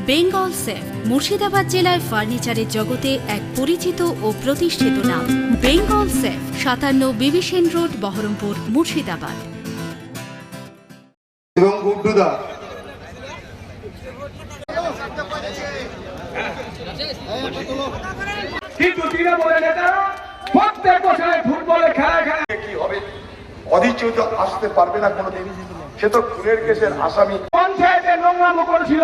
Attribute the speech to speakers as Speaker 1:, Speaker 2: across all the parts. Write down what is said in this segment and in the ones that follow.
Speaker 1: Bengal safe Murshidabad জেলায় ফার্নিচারের জগতে এক পরিচিত ও প্রতিষ্ঠিত নাম। বেঙ্গল সেফ 57 বিবি সেন রোড, বহরমপুর, মুর্শিদাবাদ।
Speaker 2: এবং গুড্ডুদা
Speaker 3: কিন্তু তৃণমূলের নেতারা প্রত্যেক বছরে ফুটবলে খেলা
Speaker 2: কি হবে? অধীরচৌধ আসতে পারবে না কোনোদিন, সে তো খুনের কেসের আসামি।
Speaker 3: পঞ্চায়েতে নোংরামো করেছিল,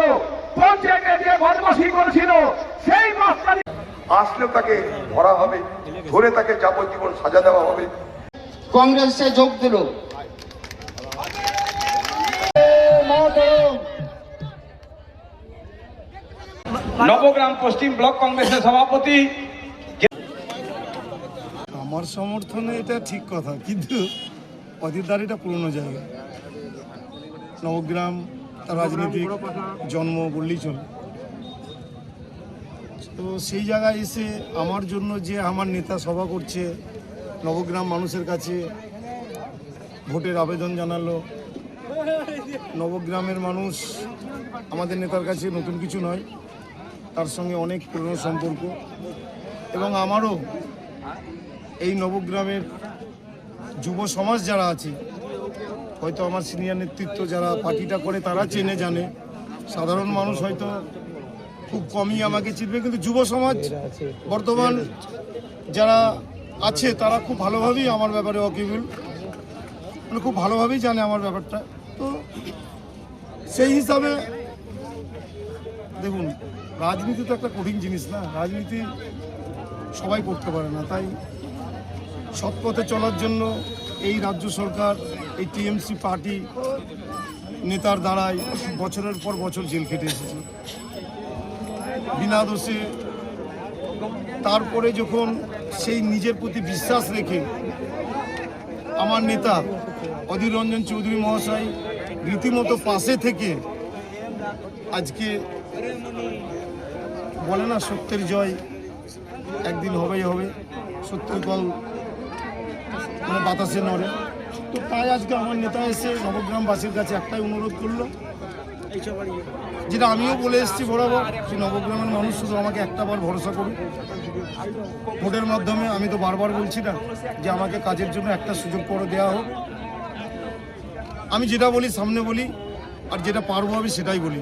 Speaker 3: পঞ্চায়েতে যে বদমাশি করেছিল, সেই মাস্টারি
Speaker 2: আসলেও তাকে ধরা হবে, ধরে তাকে যাবজ্জীবন সাজা দেওয়া হবে।
Speaker 4: কংগ্রেসে যোগ দিল।
Speaker 3: নবগ্রাম পশ্চিম ব্লক কংগ্রেসের সভাপতি।
Speaker 5: আমার সমর্থনে এটা ঠিক কথা, কিন্তু অধীরদার এটা পুরনো জায়গা। নবগ্রাম তার রাজনীতিক জন্ম বললেই চলে। তো সেই জায়গায় এসে আমার জন্য যে আমার নেতা সভা করছে, নবগ্রাম মানুষের কাছে ভোটের আবেদন জানালো। নবগ্রামের মানুষ আমাদের নেতার কাছে নতুন কিছু নয়, তার সঙ্গে অনেক পুরনো সম্পর্ক। এবং আমারও এই নবগ্রামের যুব সমাজ যারা আছে, হয়তো আমার সিনিয়র নেতৃত্ব যারা পার্টিটা করে তারা চেনে জানে, সাধারণ মানুষ হয়তো খুব কমই আমাকে চিনবে, কিন্তু যুব সমাজ বর্তমান যারা আছে তারা খুব ভালোভাবেই আমার ব্যাপারে ওয়াকিবুল, মানে খুব ভালোভাবেই জানে আমার ব্যাপারটা। তো সেই হিসাবে দেখুন, রাজনীতি তো একটা কঠিন জিনিস না, রাজনীতি সবাই করতে পারে না। তাই সৎ পথে চলার জন্য এই রাজ্য সরকার, এই টিএমসি পার্টি নেতার দ্বারাই বছরের পর বছর জেল খেটে এসেছে বিনা দোষে। তারপরে যখন সেই নিজের প্রতি বিশ্বাস রেখে আমার নেতা অধীর রঞ্জন চৌধুরী মহাশয় রীতিমতো পাশে থেকে আজকে বলে না, সত্যের জয় একদিন হবেই হবে, সত্যের কল মানে বাতাসে নড়ে। তো তাই আজকে আমার নেতা এসে নবগ্রামবাসীর কাছে একটাই অনুরোধ করলো, যেটা আমিও বলে এসেছি বরাবর, যে নবগ্রামের মানুষ শুধু আমাকে একটাবার ভরসা করুন ভোটের মাধ্যমে। আমি তো বারবার বলছি না যে আমাকে কাজের জন্য একটা সুযোগ করে দেওয়া হোক। আমি যেটা বলি সামনে বলি, আর যেটা পারবো আমি সেটাই বলি।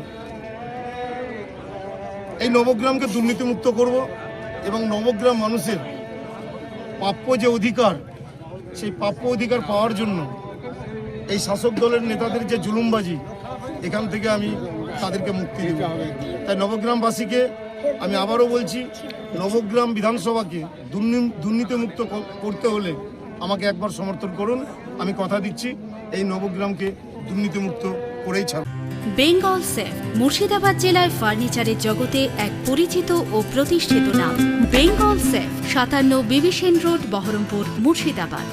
Speaker 5: এই নবগ্রামকে দুর্নীতিমুক্ত করব এবং নবগ্রাম মানুষের প্রাপ্য যে অধিকার, সেই প্রাপ্য অধিকার পাওয়ার জন্য এই শাসক দলের নেতাদের যে জুলুমবাজি, এখান থেকে আমি তাদেরকে মুক্তি দেব। তাই নবগ্রামবাসীকে আমি আবারও বলছি, নবগ্রাম বিধানসভাকে দুর্নীতিমুক্ত করতে হলে আমাকে একবার সমর্থন করুন। আমি কথা দিচ্ছি, এই নবগ্রামকে দুর্নীতিমুক্ত করেই ছাড়ব।
Speaker 1: বেঙ্গল সেফ মুর্শিদাবাদ জেলায় ফার্নিচারের জগতে এক পরিচিত ও প্রতিষ্ঠিত নাম। বেঙ্গল সেফ 57 বিবি সেন রোড, বহরমপুর, মুর্শিদাবাদ।